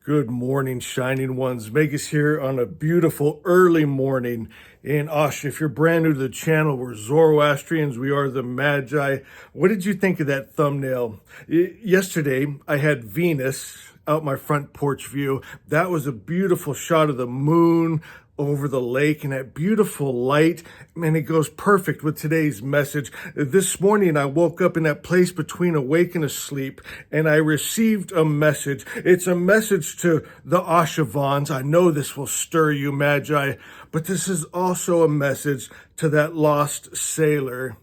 Good morning, shining ones. Megas here on a beautiful early morning in Asha. If you're brand new to the channel, we're Zoroastrians. We are the Magi. What did you think of that thumbnail? Yesterday, I had Venus out my front porch view. That was a beautiful shot of the moon over the lake and that beautiful light, and it goes perfect with today's message. This morning I woke up in that place between awake and asleep, and I received a message. It's a message to the Ashavans. I know this will stir you, Magi, but this is also a message to that lost sailor.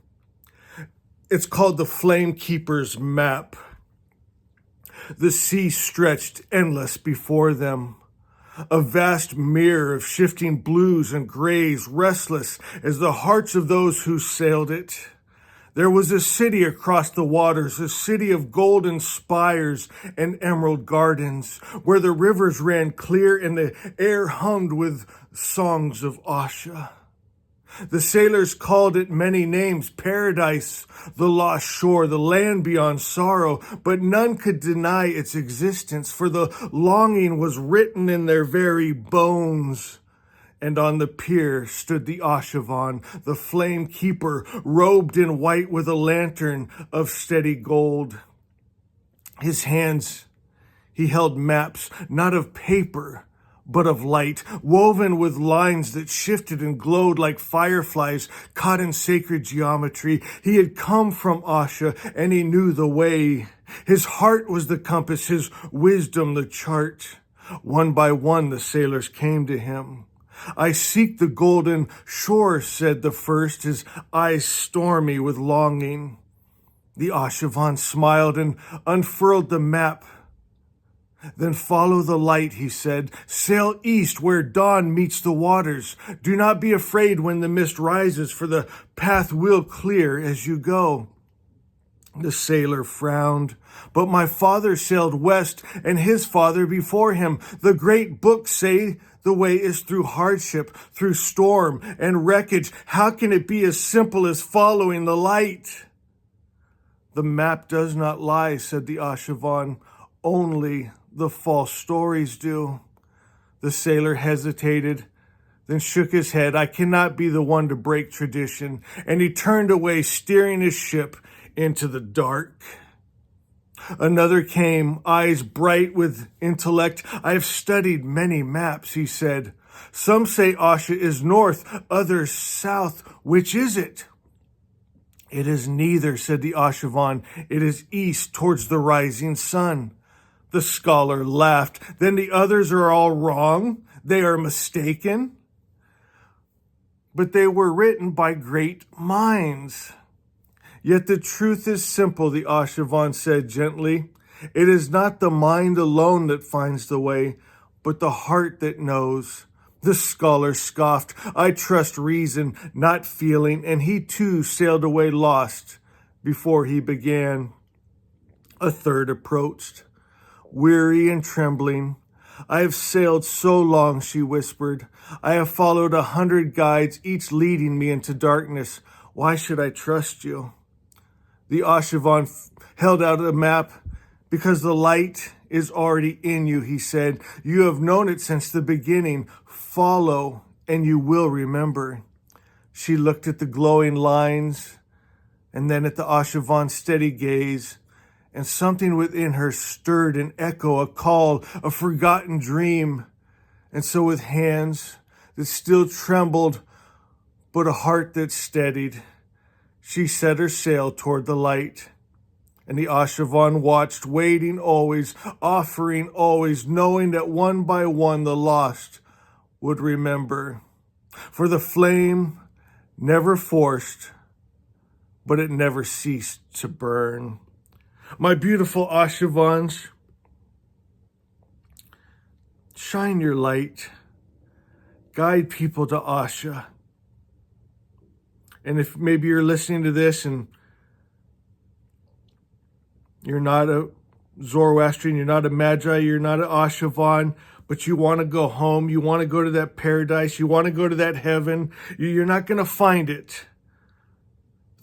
It's called the Flame Keeper's Map. The sea stretched endless before them. A vast mirror of shifting blues and grays, restless as the hearts of those who sailed it. There was a city across the waters, a city of golden spires and emerald gardens, where the rivers ran clear and the air hummed with songs of Asha. The sailors called it many names: paradise, the lost shore, the land beyond sorrow, but none could deny its existence, for the longing was written in their very bones. And on the pier stood the Ashavan, the flame keeper, robed in white with a lantern of steady gold. His hands, he held maps, not of paper, but of light, woven with lines that shifted and glowed like fireflies caught in sacred geometry. He had come from Asha, and he knew the way. His heart was the compass, his wisdom the chart. One by one the sailors came to him. "I seek the golden shore," said the first, his eyes stormy with longing. The Ashavan smiled and unfurled the map. "Then follow the light," he said. "Sail east where dawn meets the waters. Do not be afraid when the mist rises, for the path will clear as you go." The sailor frowned. "But my father sailed west, and his father before him. The great books say the way is through hardship, through storm and wreckage. How can it be as simple as following the light?" "The map does not lie," said the Ashavan. "Only the false stories do." The sailor hesitated, then shook his head. "I cannot be the one to break tradition." And he turned away, steering his ship into the dark. Another came, eyes bright with intellect. "I have studied many maps," he said. "Some say Asha is north, others south. Which is it?" "It is neither," said the Ashavan. "It is east towards the rising sun." The scholar laughed. "Then the others are all wrong? They are mistaken?" "But they were written by great minds." "Yet the truth is simple," the Ashavan said gently. "It is not the mind alone that finds the way, but the heart that knows." The scholar scoffed. "I trust reason, not feeling," and he too sailed away lost before he began. A third approached. Weary and trembling. "I have sailed so long," she whispered. "I have followed 100 guides, each leading me into darkness. Why should I trust you?" The Ashavan held out a map. "Because the light is already in you," he said. "You have known it since the beginning. Follow, and you will remember." She looked at the glowing lines, and then at the Ashavan's steady gaze, and something within her stirred an echo, a call, a forgotten dream. And so with hands that still trembled, but a heart that steadied, she set her sail toward the light. And the Ashavan watched, waiting always, offering always, knowing that one by one the lost would remember. For the flame never forced, but it never ceased to burn. My beautiful Ashavans, shine your light. Guide people to Asha. And if maybe you're listening to this and you're not a Zoroastrian, you're not a Magi, you're not an Ashavan, but you want to go home, you want to go to that paradise, you want to go to that heaven, you're not going to find it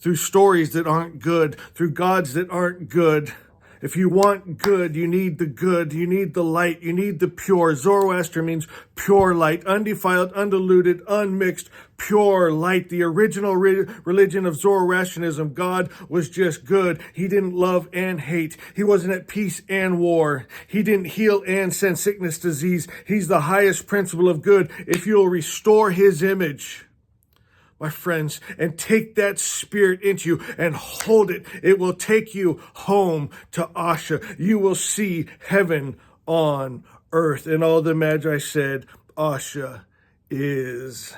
through stories that aren't good, through gods that aren't good. If you want good, you need the good, you need the light, you need the pure. Zoroaster means pure light, undefiled, undiluted, unmixed, pure light. The original religion of Zoroastrianism, God was just good. He didn't love and hate. He wasn't at peace and war. He didn't heal and send sickness, disease. He's the highest principle of good. If you'll restore his image, my friends, and take that spirit into you and hold it, it will take you home to Asha. You will see heaven on earth. And all the Magi said, Asha is